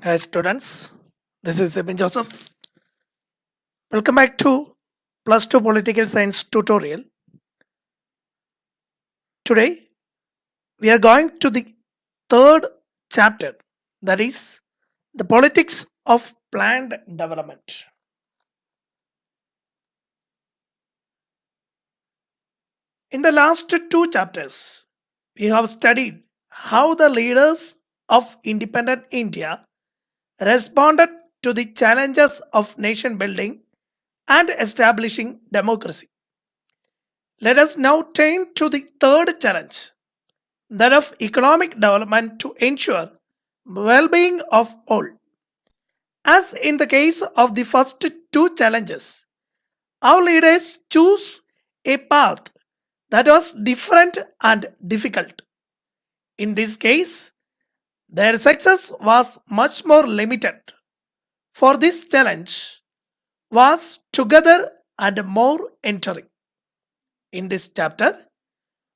Hi students, this is Ebin Joseph. Welcome back to Plus 2 Political Science tutorial. Today we are going to the third chapter, that is the politics of planned development. In the last two chapters, we have studied how the leaders of independent India responded to the challenges of nation building and establishing democracy. Let us now turn to the third challenge, that of economic development to ensure well-being of all. As in the case of the first two challenges, our leaders choose a path that was different and difficult. In this case, their success was much more limited, for this challenge was together and more entering. In this chapter,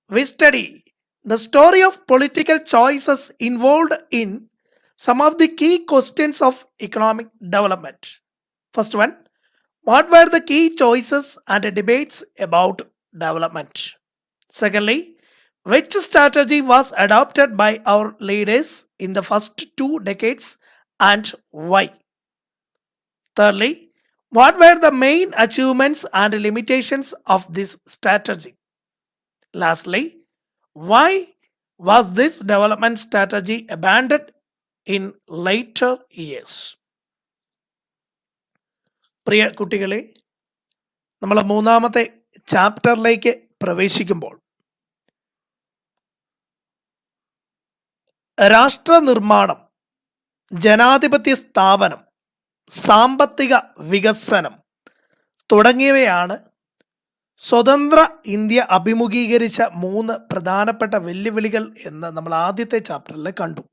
we study the story of political choices involved in some of the key questions of economic development. First one, what were the key choices and debates about development? Secondly, which strategy was adopted by our leaders in the first two decades and why? Thirdly, what were the main achievements and limitations of this strategy? Lastly, why was this development strategy abandoned in later years? പ്രിയ കുട്ടികളെ, നമ്മൾ മൂന്നാമത്തെ ചാപ്റ്ററിലേക്ക് പ്രവേശിക്കുമ്പോൾ രാഷ്ട്ര നിർമ്മാണം, ജനാധിപത്യ സ്ഥാപനം, സാമ്പത്തിക വികസനം തുടങ്ങിയവയാണ് സ്വതന്ത്ര ഇന്ത്യ അഭിമുഖീകരിച്ച മൂന്ന് പ്രധാനപ്പെട്ട വെല്ലുവിളികൾ എന്ന് നമ്മൾ ആദ്യത്തെ ചാപ്റ്ററിൽ കണ്ടു.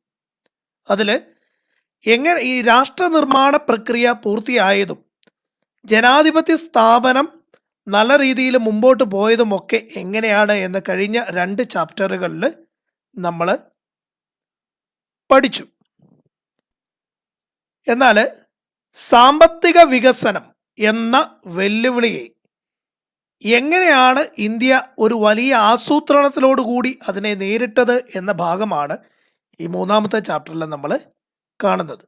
അതിൽ എങ്ങനെ ഈ രാഷ്ട്ര നിർമ്മാണ പ്രക്രിയ പൂർത്തിയായതും ജനാധിപത്യ സ്ഥാപനം നല്ല രീതിയിൽ മുമ്പോട്ട് പോയതുമൊക്കെ എങ്ങനെയാണ് എന്ന് കഴിഞ്ഞ രണ്ട് ചാപ്റ്ററുകളിൽ നമ്മൾ പഠിച്ചു. എന്നാൽ സാമ്പത്തിക വികസനം എന്ന വെല്ലുവിളിയെ എങ്ങനെയാണ് ഇന്ത്യ ഒരു വലിയ ആസൂത്രണത്തിലോടുകൂടി അതിനെ നേരിട്ടത് എന്ന ഭാഗമാണ് ഈ മൂന്നാമത്തെ ചാപ്റ്ററിൽ നമ്മൾ കാണുന്നത്.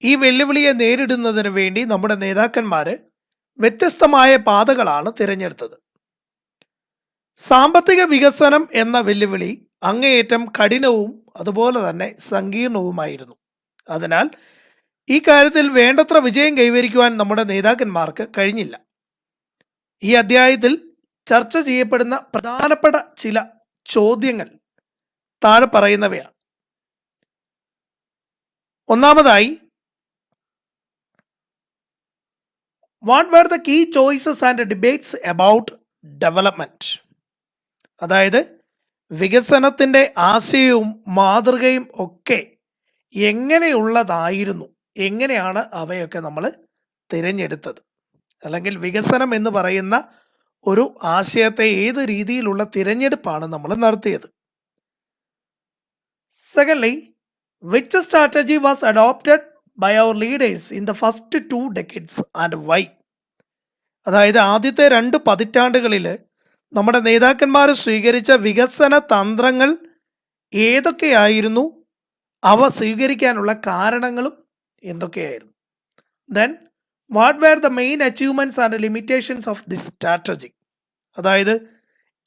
ഈ വെല്ലുവിളിയെ നേരിടുന്നതിന് വേണ്ടി നമ്മുടെ നേതാക്കന്മാർ വ്യത്യസ്തമായ പാതകളാണ് തിരഞ്ഞെടുത്തത്. സാമ്പത്തിക വികസനം എന്ന വെല്ലുവിളി അങ്ങേയറ്റം കഠിനവും അതുപോലെ തന്നെ സങ്കീർണവുമായിരുന്നു. അതിനാൽ ഈ കാര്യത്തിൽ വേണ്ടത്ര വിജയം കൈവരിക്കുവാൻ നമ്മുടെ നേതാക്കന്മാർക്ക് കഴിഞ്ഞില്ല. ഈ അധ്യായത്തിൽ ചർച്ച ചെയ്യപ്പെടുന്ന പ്രധാനപ്പെട്ട ചില ചോദ്യങ്ങൾ താഴെ പറയുന്നവയാണ്. ഒന്നാമതായി, what were the key choices and debates about development? അതായത് വികസനത്തിൻ്റെ ആശയവും മാതൃകയും ഒക്കെ എങ്ങനെയുള്ളതായിരുന്നു, എങ്ങനെയാണ് അവയൊക്കെ നമ്മൾ തിരഞ്ഞെടുത്തത്, അല്ലെങ്കിൽ വികസനം എന്ന് പറയുന്ന ഒരു ആശയത്തെ ഏത് രീതിയിലുള്ള തിരഞ്ഞെടുപ്പാണ് നമ്മൾ നടത്തിയത്. Secondly, which strategy was adopted by our leaders in the first two decades and why? അതായത് ആദ്യത്തെ രണ്ട് പതിറ്റാണ്ടുകളിൽ നമ്മുടെ നേതാക്കന്മാർ സ്വീകരിച്ച വികസന തന്ത്രങ്ങൾ ഏതൊക്കെയായിരുന്നു, അവ സ്വീകരിക്കാനുള്ള കാരണങ്ങളും എന്തൊക്കെയായിരുന്നു. Then what were the main achievements and limitations of this strategy? അതായത്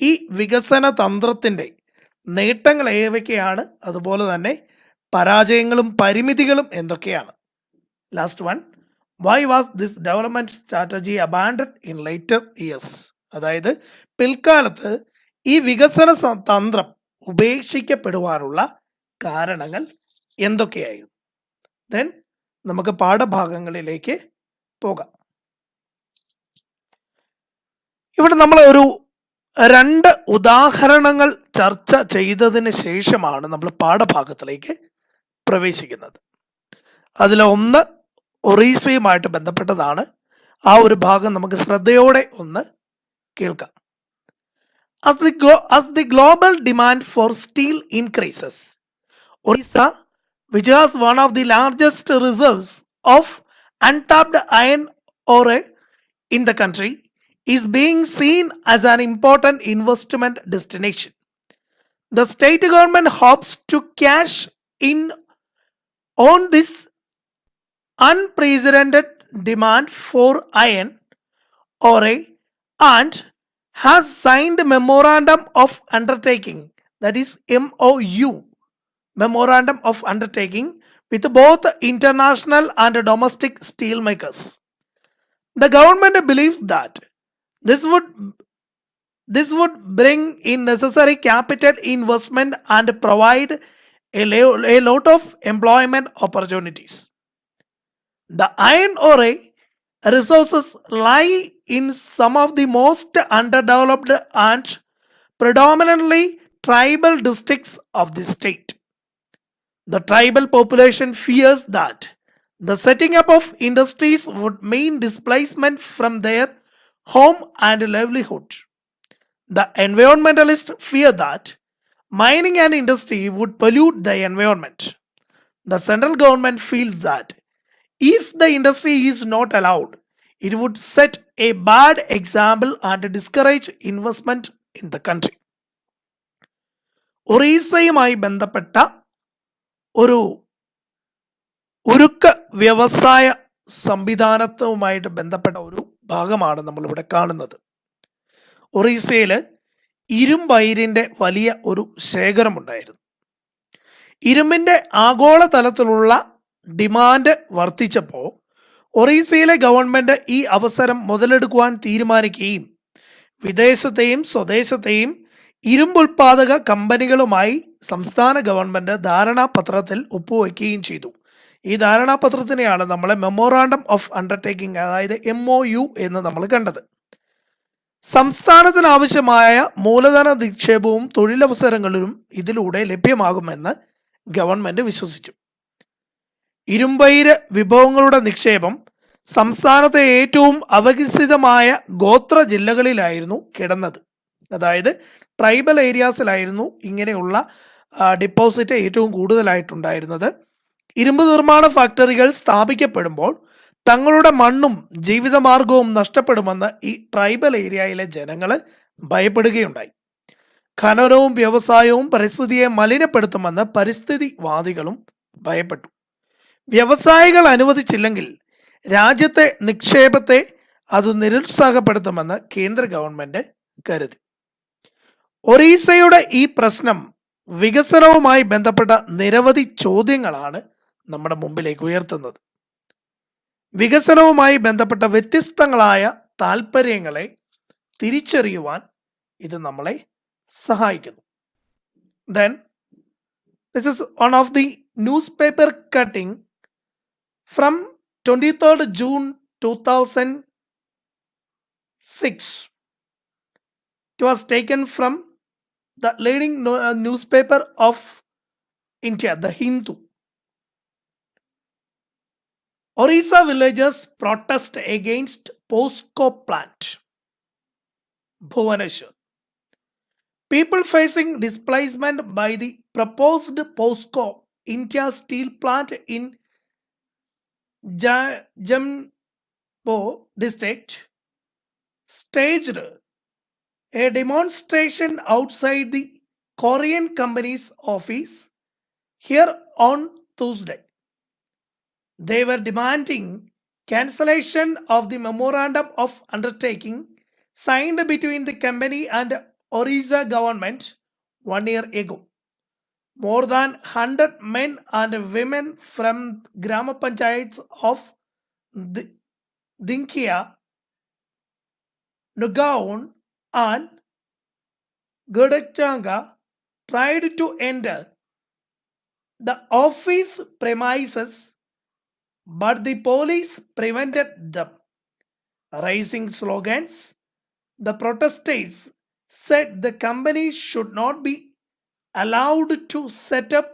ഈ വികസന തന്ത്രത്തിൻ്റെ നേട്ടങ്ങൾ ഏതൊക്കെയാണ്, അതുപോലെ തന്നെ പരാജയങ്ങളും പരിമിതികളും എന്തൊക്കെയാണ്. Last one, why was this development strategy abandoned in later years? അതായത് പിൽക്കാലത്ത് ഈ വികസന തന്ത്രം ഉപേക്ഷിക്കപ്പെടുവാനുള്ള കാരണങ്ങൾ എന്തൊക്കെയായിരുന്നു. ദെൻ നമുക്ക് പാഠഭാഗങ്ങളിലേക്ക് പോകാം. ഇവിടെ നമ്മൾ ഒരു രണ്ട് ഉദാഹരണങ്ങൾ ചർച്ച ചെയ്തതിന് ശേഷമാണ് നമ്മൾ പാഠഭാഗത്തിലേക്ക് പ്രവേശിക്കുന്നത്. അതിലൊന്ന് ഒറീസയുമായിട്ട് ബന്ധപ്പെട്ടതാണ്. ആ ഒരു ഭാഗം നമുക്ക് ശ്രദ്ധയോടെ ഒന്ന് കേൾക്കാം. As the global demand for steel increases, Orissa which has one of the largest reserves of untapped iron ore in the country, is being seen as an important investment destination. The state government hopes to cash in on this unprecedented demand for iron ore and has signed a memorandum of undertaking, that is MOU, memorandum of undertaking, with both international and domestic steelmakers. The government believes that this would this would bring in necessary capital investment and provide a lot of employment opportunities. The iron ore resources lie in some of the most underdeveloped and predominantly tribal districts of the state. The tribal population fears that the setting up of industries would mean displacement from their home and livelihood. The environmentalists fear that mining and industry would pollute the environment. The central government feels that if the industry is not allowed, it would set a bad example and discourage investment in the country. ഒറീസയുമായി ബന്ധപ്പെട്ട ഒരു ഉരുക്ക് വ്യവസായ സംവിധാനത്തുമായിട്ട് ബന്ധപ്പെട്ട ഒരു ഭാഗമാണ് നമ്മളിവിടെ കാണുന്നത്. ഒറീസയിൽ ഇരുമ്പയിരിൻ്റെ വലിയ ഒരു ശേഖരമുണ്ടായിരുന്നു. ഇരുമ്പിൻ്റെ ആഗോളതലത്തിലുള്ള ഡിമാൻഡ് വർദ്ധിച്ചപ്പോൾ ഒറീസയിലെ ഗവൺമെൻറ് ഈ അവസരം മുതലെടുക്കുവാൻ തീരുമാനിക്കുകയും വിദേശത്തെയും സ്വദേശത്തെയും ഇരുമ്പുൽപാദക കമ്പനികളുമായി സംസ്ഥാന ഗവൺമെൻറ് ധാരണാപത്രത്തിൽ ഒപ്പുവയ്ക്കുകയും ചെയ്തു. ഈ ധാരണാപത്രത്തിനെയാണ് നമ്മൾ മെമ്മോറാണ്ടം ഓഫ് അണ്ടർടേക്കിംഗ്, അതായത് MOU എന്ന് നമ്മൾ കണ്ടത്. സംസ്ഥാനത്തിന് ആവശ്യമായ മൂലധന നിക്ഷേപവും തൊഴിലവസരങ്ങളും ഇതിലൂടെ ലഭ്യമാകുമെന്ന് ഗവൺമെൻറ് വിശ്വസിച്ചു. ഇരുമ്പയിര് വിഭവങ്ങളുടെ നിക്ഷേപം സംസ്ഥാനത്തെ ഏറ്റവും അവികസിതമായ ഗോത്ര ജില്ലകളിലായിരുന്നു കിടന്നത്. അതായത് ട്രൈബൽ ഏരിയാസിലായിരുന്നു ഇങ്ങനെയുള്ള ഡിപ്പോസിറ്റ് ഏറ്റവും കൂടുതലായിട്ടുണ്ടായിരുന്നത്. ഇരുമ്പ് നിർമ്മാണ ഫാക്ടറികൾ സ്ഥാപിക്കപ്പെടുമ്പോൾ തങ്ങളുടെ മണ്ണും ജീവിതമാർഗവും നഷ്ടപ്പെടുമെന്ന് ഈ ട്രൈബൽ ഏരിയയിലെ ജനങ്ങൾ ഭയപ്പെടുകയുണ്ടായി. ഖനനവും വ്യവസായവും പരിസ്ഥിതിയെ മലിനപ്പെടുത്തുമെന്ന് പരിസ്ഥിതിവാദികളും ഭയപ്പെട്ടു. വ്യവസായികൾ അനുവദിച്ചില്ലെങ്കിൽ രാജ്യത്തെ നിക്ഷേപത്തെ അത് നിരുത്സാഹപ്പെടുത്തുമെന്ന് കേന്ദ്ര ഗവൺമെൻറ് കരുതി. ഒറീസയുടെ ഈ പ്രശ്നം വികസനവുമായി ബന്ധപ്പെട്ട നിരവധി ചോദ്യങ്ങളാണ് നമ്മുടെ മുമ്പിലേക്ക് ഉയർത്തുന്നത്. വികസനവുമായി ബന്ധപ്പെട്ട വ്യത്യസ്തങ്ങളായ താല്പര്യങ്ങളെ തിരിച്ചറിയുവാൻ ഇത് നമ്മളെ സഹായിക്കുന്നു. Then this is one of the newspaper cutting from 23rd June 2006. It was taken from the leading newspaper of India, the Hindu. Orissa villagers protest against POSCO plant. Bhubaneswar. People facing displacement by the proposed POSCO India steel plant in Jambo district staged a demonstration outside the Korean company's office here on Tuesday. They were demanding cancellation of the memorandum of undertaking signed between the company and Orissa government 1 year ago. More than 100 men and women from Grama Panchayats of Dinkia, Nugaon and Gudachanga tried to enter the office premises, but the police prevented them. Raising slogans, the protesters said the company should not be allowed to set up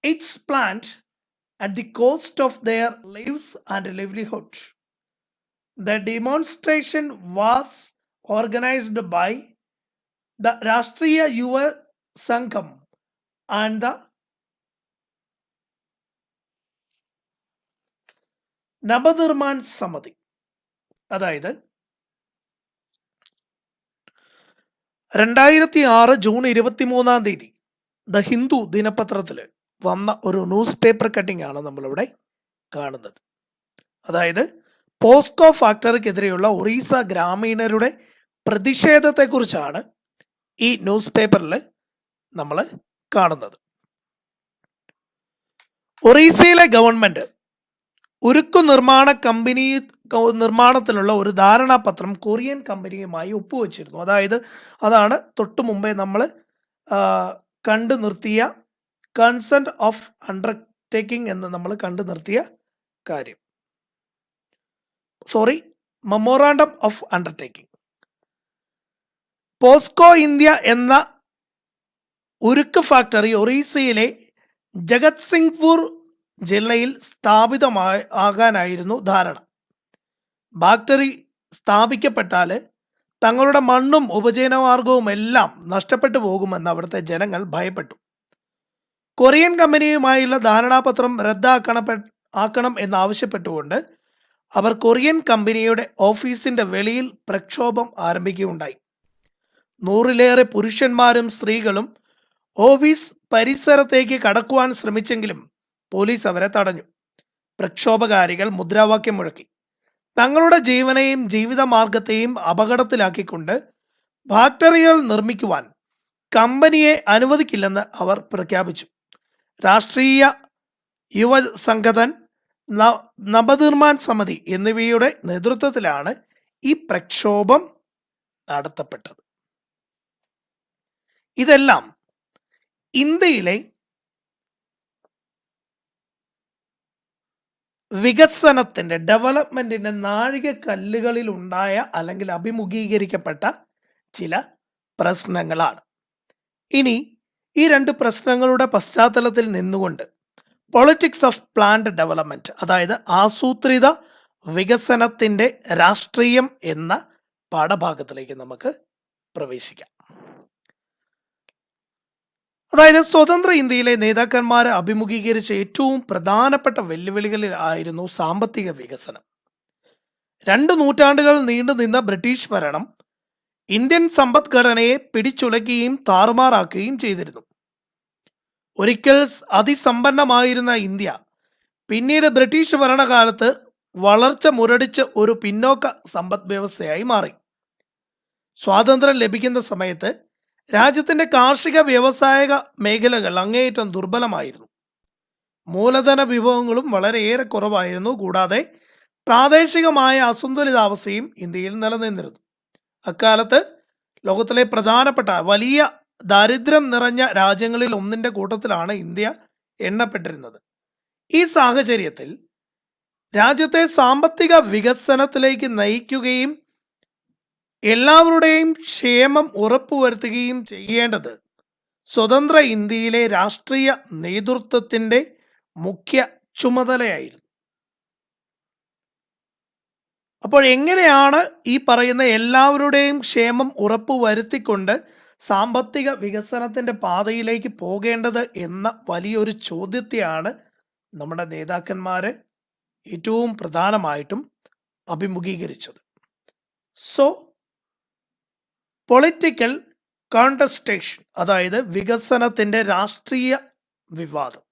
its plant at the cost of their lives and livelihood. The demonstration was organized by the Rashtriya Yuva Sangham and the Navnirman സമിതി, അതായത് 2006 June 23 the Hindu ദിനപത്രത്തിൽ വന്ന ഒരു news paper cutting ആണ് നമ്മളിവിടെ കാണുന്നത്. അതായത് POCSO ഫാക്ടറിക്കെതിരെയുള്ള Orissa ഗ്രാമീണരുടെ പ്രതിഷേധത്തെക്കുറിച്ചാണ് ഈ ന്യൂസ് പേപ്പറിൽ നമ്മൾ കാണുന്നത്. ഒറീസയിലെ ഗവൺമെന്റ് ഉരുക്കു നിർമ്മാണത്തിനുള്ള ഒരു ധാരണാപത്രം കൊറിയൻ കമ്പനിയുമായി ഒപ്പുവെച്ചിരുന്നു. അതായത് അതാണ് തൊട്ടു മുമ്പേ നമ്മൾ കണ്ടു നിർത്തിയ കൺസെന്റ് ഓഫ് അണ്ടർടേക്കിംഗ് എന്ന് നമ്മൾ കണ്ടു നിർത്തിയ കാര്യം. Memorandum of undertaking. POCSO India എന്ന ഉരുക്ക് ഫാക്ടറി ഒറീസയിലെ ജഗത്സിംഗ്പൂർ ജില്ലയിൽ സ്ഥാപിതമാകാനായിരുന്നു ധാരണ. ഫാക്ടറി സ്ഥാപിക്കപ്പെട്ടാൽ തങ്ങളുടെ മണ്ണും ഉപജീവനമാർഗവും എല്ലാം നഷ്ടപ്പെട്ടു പോകുമെന്ന് അവിടുത്തെ ജനങ്ങൾ ഭയപ്പെട്ടു. കൊറിയൻ കമ്പനിയുമായുള്ള ധാരണാപത്രം റദ്ദാക്കണം എന്നാവശ്യപ്പെട്ടുകൊണ്ട് അവർ കൊറിയൻ കമ്പനിയുടെ ഓഫീസിന്റെ വെളിയിൽ പ്രക്ഷോഭം ആരംഭിക്കുകയുണ്ടായി. 100-ലേറെ പുരുഷന്മാരും സ്ത്രീകളും ഓഫീസ് പരിസരത്തേക്ക് കടക്കുവാൻ ശ്രമിച്ചെങ്കിലും പോലീസ് അവരെ തടഞ്ഞു. പ്രക്ഷോഭകാരികൾ മുദ്രാവാക്യം മുഴക്കി. തങ്ങളുടെ ജീവനെയും ജീവിതമാർഗത്തെയും അപകടത്തിലാക്കിക്കൊണ്ട് ഫാക്ടറികൾ നിർമ്മിക്കുവാൻ കമ്പനിയെ അനുവദിക്കില്ലെന്ന് അവർ പ്രഖ്യാപിച്ചു. രാഷ്ട്രീയ യുവ സംഘടൻ, നവനിർമ്മാൺ സമിതി എന്നിവയുടെ നേതൃത്വത്തിലാണ് ഈ പ്രക്ഷോഭം നടത്തപ്പെട്ടത്. ഇതെല്ലാം ഇന്ത്യയിലെ വികസനത്തിന്റെ ഡെവലപ്മെന്റിന്റെ നാഴികക്കല്ലുകളിൽ ഉണ്ടായ അല്ലെങ്കിൽ അഭിമുഖീകരിക്കപ്പെട്ട ചില പ്രശ്നങ്ങളാണ്. ഇനി ഈ രണ്ട് പ്രശ്നങ്ങളുടെ പശ്ചാത്തലത്തിൽ നിന്നുകൊണ്ട് പൊളിറ്റിക്സ് ഓഫ് പ്ലാൻഡ് ഡെവലപ്മെന്റ്, അതായത് ആസൂത്രിത വികസനത്തിന്റെ രാഷ്ട്രീയം എന്ന പാഠഭാഗത്തിലേക്ക് നമുക്ക് പ്രവേശിക്കാം. അതായത് സ്വതന്ത്ര ഇന്ത്യയിലെ നേതാക്കന്മാർ അഭിമുഖീകരിച്ച ഏറ്റവും പ്രധാനപ്പെട്ട വെല്ലുവിളികളിൽ ആയിരുന്നു സാമ്പത്തിക വികസനം. 2 നൂറ്റാണ്ടുകൾ നീണ്ടുനിന്ന ബ്രിട്ടീഷ് ഭരണം ഇന്ത്യൻ സമ്പദ്ഘടനയെ പിടിച്ചുലയ്ക്കുകയും താറുമാറാക്കുകയും ചെയ്തിരുന്നു. ഒരിക്കൽ അതിസമ്പന്നമായിരുന്ന ഇന്ത്യ പിന്നീട് ബ്രിട്ടീഷ് ഭരണകാലത്ത് വളർച്ച മുരടിച്ച് ഒരു പിന്നോക്ക സമ്പദ് വ്യവസ്ഥയായി മാറി. സ്വാതന്ത്ര്യം ലഭിക്കുന്ന സമയത്ത് രാജ്യത്തിന്റെ കാർഷിക വ്യവസായിക മേഖലകൾ അങ്ങേയറ്റം ദുർബലമായിരുന്നു. മൂലധന വിഭവങ്ങളും വളരെയേറെ കുറവായിരുന്നു. കൂടാതെ പ്രാദേശികമായ അസന്തുലിതാവസ്ഥയും ഇന്ത്യയിൽ നിലനിന്നിരുന്നു. അക്കാലത്ത് ലോകത്തിലെ പ്രധാനപ്പെട്ട വലിയ ദാരിദ്ര്യം നിറഞ്ഞ രാജ്യങ്ങളിൽ ഒന്നിന്റെ കൂട്ടത്തിലാണ് ഇന്ത്യ എണ്ണപ്പെട്ടിരുന്നത്. ഈ സാഹചര്യത്തിൽ രാജ്യത്തെ സാമ്പത്തിക വികസനത്തിലേക്ക് നയിക്കുകയും എല്ലാവരുടെയും ക്ഷേമം ഉറപ്പുവരുത്തുകയും ചെയ്യേണ്ടത് സ്വതന്ത്ര ഇന്ത്യയിലെ രാഷ്ട്രീയ നേതൃത്വത്തിന്റെ മുഖ്യ ചുമതലയായിരുന്നു. അപ്പോൾ എങ്ങനെയാണ് ഈ പറയുന്ന എല്ലാവരുടെയും ക്ഷേമം ഉറപ്പുവരുത്തിക്കൊണ്ട് സാമ്പത്തിക വികസനത്തിന്റെ പാതയിലേക്ക് പോകേണ്ടത് എന്ന വലിയൊരു ചോദ്യത്തെയാണ് നമ്മുടെ നേതാക്കന്മാര് ഏറ്റവും പ്രധാനമായിട്ടും അഭിമുഖീകരിച്ചത്. സോ പൊളിറ്റിക്കൽ കോൺടെസ്റ്റേഷൻ, അതായത് വികസനത്തിന്റെ രാഷ്ട്രീയ വിവാദം.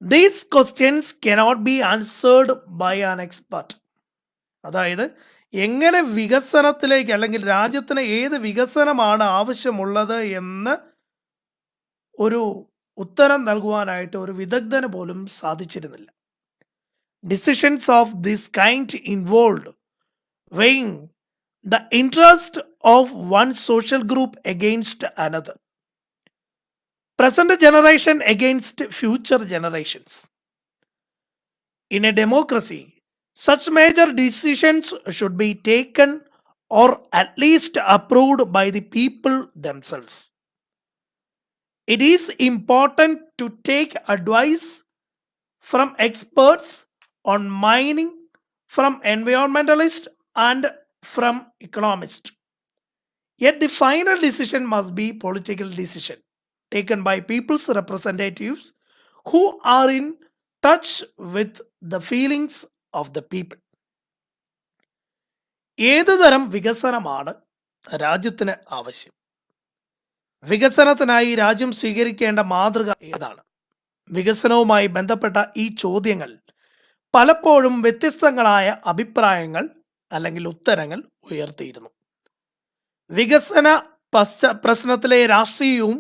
These questions cannot be answered by an expert. അതായത് എങ്ങനെ വികസനത്തിലേക്ക് അല്ലെങ്കിൽ രാജ്യത്തിന് ഏത് വികസനമാണ് ആവശ്യമുള്ളത് എന്ന് ഒരു ഉത്തരം നൽകുവാനായിട്ട് ഒരു വിദഗ്ധന് പോലും സാധിച്ചിരുന്നില്ല. Decisions of this kind involved weighing the interest of one social group against another, present generation against future generations. In a democracy, such major decisions should be taken or at least approved by the people themselves. It is important to take advice from experts on mining, from environmentalists and from economists. Yet the final decision must be political decision taken by people's representatives who are in touch with the feelings of the people. ഏത് തരം വികസനമാണ് രാജ്യത്തിന് ആവശ്യം? വികസനത്തിനായി രാജ്യം സ്വീകരിക്കേണ്ട മാതൃക ഏതാണ്? വികസനവുമായി ബന്ധപ്പെട്ട ഈ ചോദ്യങ്ങൾ പലപ്പോഴും വ്യത്യസ്തങ്ങളായ അഭിപ്രായങ്ങൾ അല്ലെങ്കിൽ ഉത്തരങ്ങൾ ഉയർത്തിയിരുന്നു. വികസന പ്രശ്നത്തിലെ രാഷ്ട്രീയവും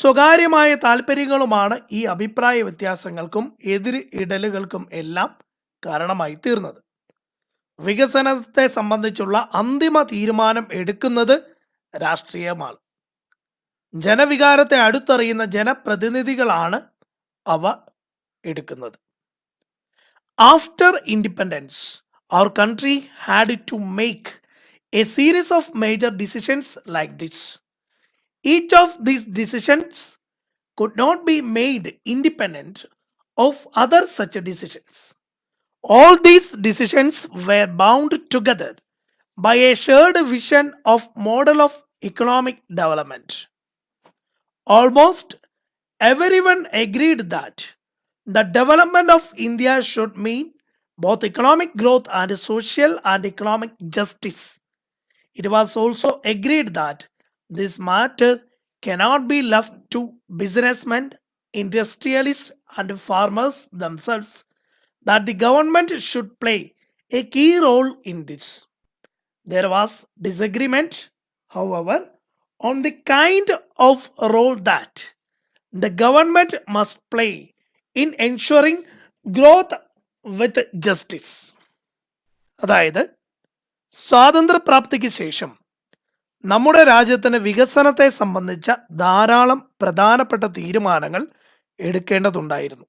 സ്വകാര്യമായ താല്പര്യങ്ങളുമാണ് ഈ അഭിപ്രായ വ്യത്യാസങ്ങൾക്കും എതിരിടലുകൾക്കും എല്ലാം കാരണമായി തീർന്നത്. വികസനത്തെ സംബന്ധിച്ചുള്ള അന്തിമ തീരുമാനം എടുക്കുന്നത് രാഷ്ട്രീയമാണ്. ജനവികാരത്തെ അടുത്തറിയുന്ന ജനപ്രതിനിധികളാണ് അവ എടുക്കുന്നത്. After independence, our country had to make a series of major decisions like this. Each of these decisions could not be made independent of other such decisions. All these decisions were bound together by a shared vision of model of economic development. Almost everyone agreed that the development of India should mean both economic growth and social and economic justice. It was also agreed that this matter cannot be left to businessmen, industrialists, and farmers themselves, that the government should play a key role in this. There was disagreement, however, on the kind of role that the government must play in ensuring growth with justice. അതായത് സ്വാതന്ത്ര്യപ്രാപ്തിക്ക് ശേഷം നമ്മുടെ രാജ്യത്തിന് വികസനത്തെ സംബന്ധിച്ച ധാരാളം പ്രധാനപ്പെട്ട തീരുമാനങ്ങൾ എടുക്കേണ്ടതുണ്ടായിരുന്നു.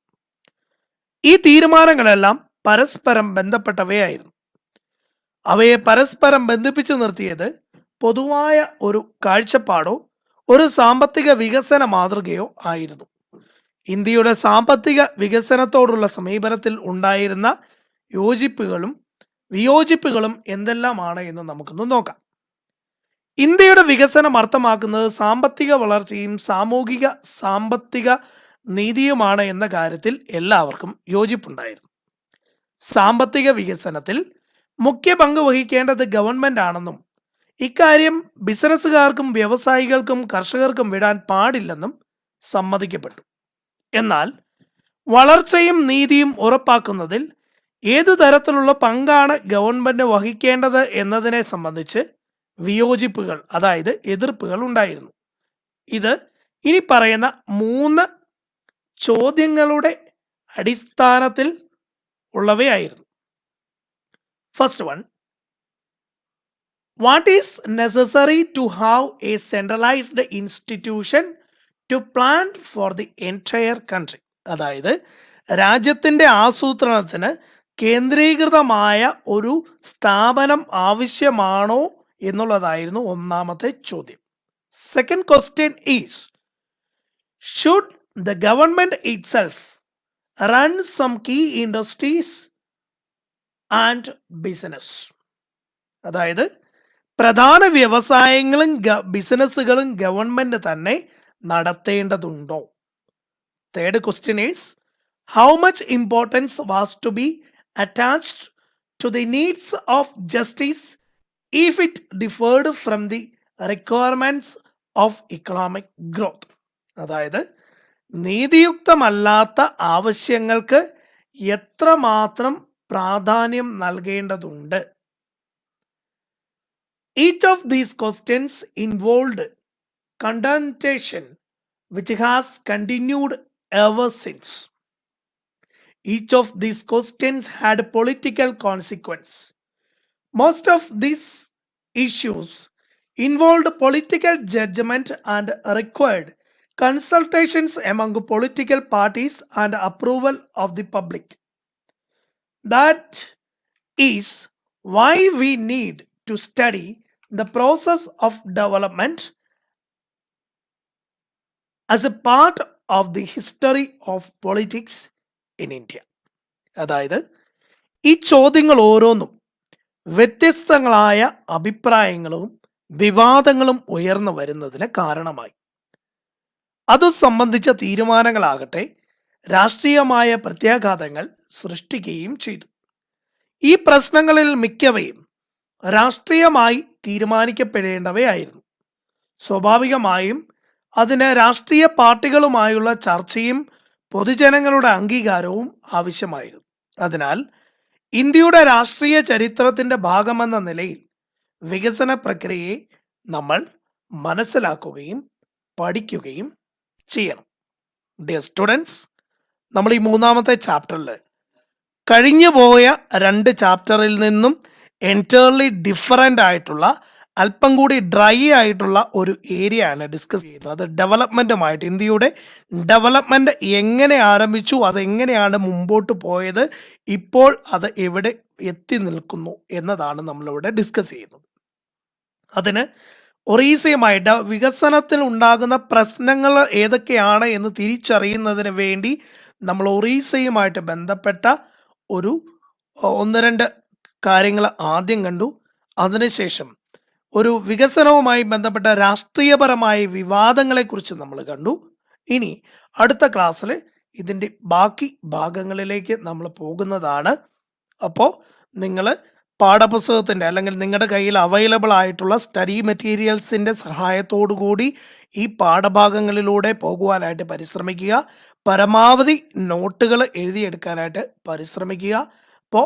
ഈ തീരുമാനങ്ങളെല്ലാം പരസ്പരം ബന്ധപ്പെട്ടവയായിരുന്നു. അവയെ പരസ്പരം ബന്ധിപ്പിച്ചു നിർത്തിയത് പൊതുവായ ഒരു കാഴ്ചപ്പാടോ ഒരു സാമ്പത്തിക വികസന മാതൃകയോ ആയിരുന്നു. ഇന്ത്യയുടെ സാമ്പത്തിക വികസനത്തോടുള്ള സമീപനത്തിൽ ഉണ്ടായിരുന്ന യോജിപ്പുകളും വിയോജിപ്പുകളും എന്തെല്ലാമാണ് എന്ന് നമുക്കൊന്ന് നോക്കാം. ഇന്ത്യയുടെ വികസനം അർത്ഥമാക്കുന്നത് സാമ്പത്തിക വളർച്ചയും സാമ്പത്തിക നീതിയുമാണ് എന്ന കാര്യത്തിൽ എല്ലാവർക്കും യോജിപ്പുണ്ടായിരുന്നു. സാമ്പത്തിക വികസനത്തിൽ മുഖ്യ പങ്ക് വഹിക്കേണ്ടത് ഗവൺമെന്റ് ആണെന്നും ഇക്കാര്യം ബിസിനസ്സുകാർക്കും വ്യവസായികൾക്കും കർഷകർക്കും വിടാൻ പാടില്ലെന്നും സമ്മതിക്കപ്പെട്ടു. എന്നാൽ വളർച്ചയും നീതിയും ഉറപ്പാക്കുന്നതിൽ ഏതു തരത്തിലുള്ള പങ്കാണ് ഗവൺമെന്റ് വഹിക്കേണ്ടത് എന്നതിനെ സംബന്ധിച്ച് വിയോജിപ്പുകൾ, അതായത് എതിർപ്പുകൾ ഉണ്ടായിരുന്നു. ഇത് ഇനി പറയുന്ന 3 ചോദ്യങ്ങളുടെ അടിസ്ഥാനത്തിൽ ഉള്ളവയായിരുന്നു. First one, what is necessary to have a centralised institution to plan for the entire country? അതായത് രാജ്യത്തിൻ്റെ ആസൂത്രണത്തിന് കേന്ദ്രീകൃതമായ ഒരു സ്ഥാപനം ആവശ്യമാണോ എന്നുള്ളതായിരുന്നു ഒന്നാമത്തെ ചോദ്യം. Second question is, should the government itself run some key industries and business? അതായത് പ്രധാന വ്യവസായങ്ങളും ബിസിനസ്സുകളും ഗവൺമെന്റ് തന്നെ നടത്തേണ്ടതുണ്ടോ? Third question is, how much importance was to be attached to the needs of justice if it differed from the requirements of economic growth? അതായത് നീതിയുക്തമല്ലാത്ത ആവശ്യങ്ങൾക്ക് എത്രമാത്രം പ്രാധാന്യം നൽകേണ്ടതുണ്ട്? Each of these questions involved contention which has continued ever since. Each of these questions had political consequence. Most of these issues involved political judgment and required consultations among political parties and approval of the public. That is why we need to study the process of development as a part of the history of politics in India. അതായത് ഈ ചോദ്യങ്ങൾ ഓരോന്നും വ്യത്യസ്തങ്ങളായ അഭിപ്രായങ്ങളും വിവാദങ്ങളും ഉയർന്നു വരുന്നതിന് കാരണമായി. അതു സംബന്ധിച്ച തീരുമാനങ്ങളാകട്ടെ രാഷ്ട്രീയമായ പ്രത്യാഘാതങ്ങൾ സൃഷ്ടിക്കുകയും ചെയ്തു. ഈ പ്രശ്നങ്ങളിൽ മിക്കവയും രാഷ്ട്രീയമായി തീരുമാനിക്കപ്പെടേണ്ടവയായിരുന്നു. സ്വാഭാവികമായും അതിന് രാഷ്ട്രീയ പാർട്ടികളുമായുള്ള ചർച്ചയും പൊതുജനങ്ങളുടെ അംഗീകാരവും ആവശ്യമായിരുന്നു. അതിനാൽ ഇന്ത്യയുടെ രാഷ്ട്രീയ ചരിത്രത്തിൻ്റെ ഭാഗമെന്ന നിലയിൽ വികസന പ്രക്രിയയെ നമ്മൾ മനസ്സിലാക്കുകയും പഠിക്കുകയും ചെയ്യണം. ഡിയർ സ്റ്റുഡൻസ്, നമ്മൾ ഈ മൂന്നാമത്തെ ചാപ്റ്ററിൽ കഴിഞ്ഞു പോയ 2 ചാപ്റ്ററിൽ നിന്നും എൻറ്റയർലി ഡിഫറൻ്റ് ആയിട്ടുള്ള അല്പം കൂടി ഡ്രൈ ആയിട്ടുള്ള ഒരു ഏരിയ ആണ് ഡിസ്കസ് ചെയ്യുന്നത്. അത് ഡെവലപ്മെൻറ്റുമായിട്ട്, ഇന്ത്യയുടെ ഡെവലപ്മെൻറ്റ് എങ്ങനെ ആരംഭിച്ചു, അതെങ്ങനെയാണ് മുമ്പോട്ട് പോയത്, ഇപ്പോൾ അത് എവിടെ എത്തി നിൽക്കുന്നു എന്നതാണ് നമ്മളിവിടെ ഡിസ്കസ് ചെയ്യുന്നത്. അതിന് ഒറീസയുമായി വികസനത്തിൽ ഉണ്ടാകുന്ന പ്രശ്നങ്ങൾ ഏതൊക്കെയാണ് എന്ന് തിരിച്ചറിയുന്നതിന് വേണ്ടി നമ്മൾ ഒറീസയുമായിട്ട് ബന്ധപ്പെട്ട ഒരു 1-2 കാര്യങ്ങൾ ആദ്യം കണ്ടു. അതിനുശേഷം ഒരു വികസനവുമായി ബന്ധപ്പെട്ട രാഷ്ട്രീയപരമായ വിവാദങ്ങളെക്കുറിച്ച് നമ്മൾ കണ്ടു. ഇനി അടുത്ത ക്ലാസ്സിൽ ഇതിൻ്റെ ബാക്കി ഭാഗങ്ങളിലേക്ക് നമ്മൾ പോകുന്നതാണ്. അപ്പോൾ നിങ്ങൾ പാഠപുസ്തകത്തിൻ്റെ അല്ലെങ്കിൽ നിങ്ങളുടെ കയ്യിൽ അവൈലബിൾ ആയിട്ടുള്ള സ്റ്റഡി മെറ്റീരിയൽസിൻ്റെ സഹായത്തോടു കൂടി ഈ പാഠഭാഗങ്ങളിലൂടെ പോകുവാനായിട്ട് പരിശ്രമിക്കുക. പരമാവധി നോട്ടുകൾ എഴുതിയെടുക്കാനായിട്ട് പരിശ്രമിക്കുക. അപ്പോൾ